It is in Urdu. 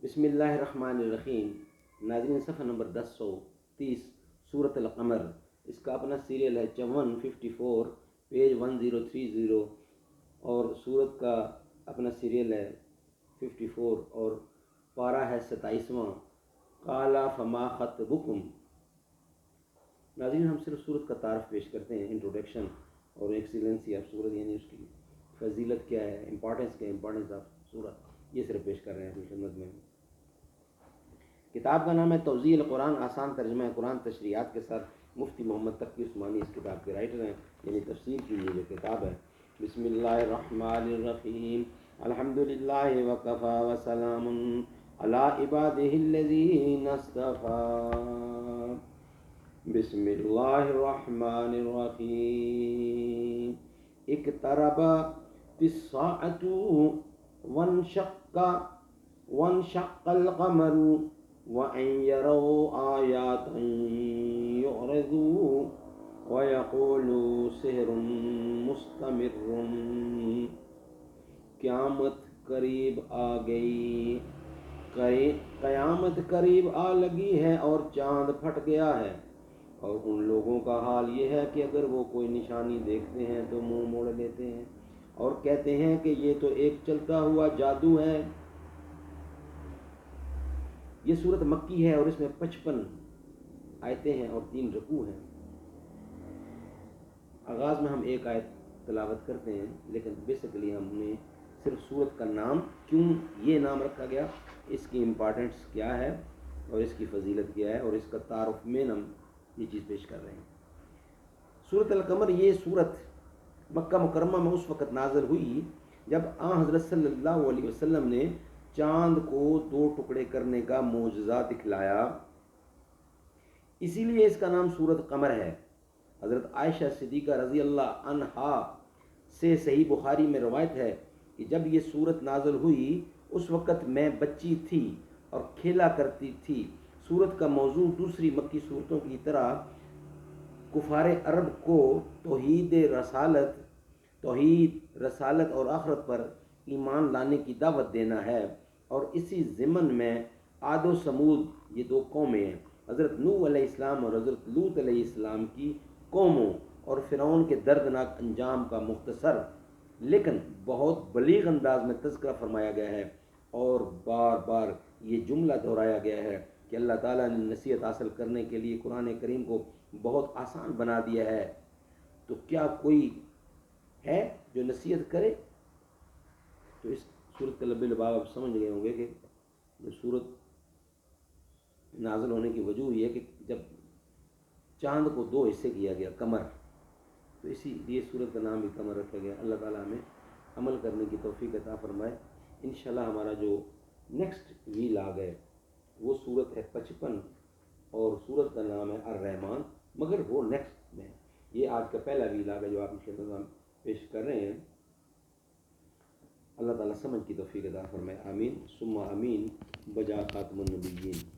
بسم اللہ الرحمن الرحیم۔ ناظرین، صفحہ نمبر 1030 سورۃ القمر، اس کا اپنا سیریل ہے 54 پیج 1030، اور سورت کا اپنا سیریل ہے 54 اور پارہ ہے 27واں۔ قال فما خطبکم۔ ناظرین، ہم صرف سورت کا تعارف پیش کرتے ہیں، انٹروڈکشن اور ایکسیلنسی آف سورت، یعنی اس کی فضیلت کیا ہے، امپورٹنس آف سورت، یہ صرف پیش کر رہے ہیں اپنی خدمت میں۔ کتاب کا نام ہے توضیح القرآن، آسان ترجمہ ہے قرآن تشریحات کے ساتھ۔ مفتی محمد تقی عثمانی اس کتاب کے رائٹر ہیں، یعنی تفسیر کی یہ جو کتاب ہے۔ بسم اللہ الرحمن الرحیم، الحمد للہ وکفی وسلام علی عبادہ الذین اصطفی۔ بسم اللہ الرحمن الرحیم، اقتربت الساعۃ وانشق القمر وَأَن يَرَوْا آيَاتًا يُعْرِضُوا وَيَقُولُوا سِحْرٌ مُسْتَمِرٌّ۔ قیامت قریب آ گئی، قیامت قریب آ لگی ہے اور چاند پھٹ گیا ہے، اور ان لوگوں کا حال یہ ہے کہ اگر وہ کوئی نشانی دیکھتے ہیں تو منہ موڑ لیتے ہیں اور کہتے ہیں کہ یہ تو ایک چلتا ہوا جادو ہے۔ یہ صورت مکی ہے اور اس میں 55 آیتیں ہیں اور 3 رکوع ہیں۔ آغاز میں ہم ایک آیت تلاوت کرتے ہیں، لیکن بیسیکلی ہم نے صرف صورت کا نام، کیوں یہ نام رکھا گیا، اس کی امپارٹنس کیا ہے اور اس کی فضیلت کیا ہے، اور اس کا تعارف میں ہم یہ چیز پیش کر رہے ہیں۔ سورۃ القمر، یہ صورت مکہ مکرمہ میں اس وقت نازل ہوئی جب حضرت صلی اللہ علیہ وسلم نے چاند کو 2 ٹکڑے کرنے کا معجزہ دکھلایا، اسی لیے اس کا نام سورۃ قمر ہے۔ حضرت عائشہ صدیقہ رضی اللہ عنہا سے صحیح بخاری میں روایت ہے کہ جب یہ سورت نازل ہوئی اس وقت میں بچی تھی اور کھیلا کرتی تھی۔ سورت کا موضوع دوسری مکی صورتوں کی طرح کفار عرب کو توحید رسالت اور آخرت پر ایمان لانے کی دعوت دینا ہے، اور اسی ضمن میں عاد و سمود، یہ 2 قومیں ہیں، حضرت نوح علیہ السلام اور حضرت لوط علیہ السلام کی قوموں اور فرعون کے دردناک انجام کا مختصر لیکن بہت بلیغ انداز میں تذکرہ فرمایا گیا ہے، اور بار بار یہ جملہ دہرایا گیا ہے کہ اللہ تعالیٰ نے نصیحت حاصل کرنے کے لیے قرآن کریم کو بہت آسان بنا دیا ہے، تو کیا کوئی ہے جو نصیحت کرے؟ تو اس صورت کے لب لباب آپ سمجھ گئے ہوں گے کہ صورت نازل ہونے کی وجہ یہ ہے کہ جب چاند کو 2 حصے کیا گیا، قمر، تو اسی لیے صورت کا نام بھی قمر رکھا گیا۔ اللہ تعالیٰ ہمیں عمل کرنے کی توفیق عطا فرمائے۔ انشاءاللہ ہمارا جو نیکسٹ ویلاگ ہے وہ صورت ہے 55 اور صورت کا نام ہے الرحمن، مگر وہ نیکسٹ میں، یہ آج کا پہلا ویلاگ ہے جو آپ کی خدمت میں پیش کر رہے ہیں۔ اللہ تعالیٰ سمجھ کی توفیق عطا فرمائے، آمین ثم آمین، بجا خاتم النبیین۔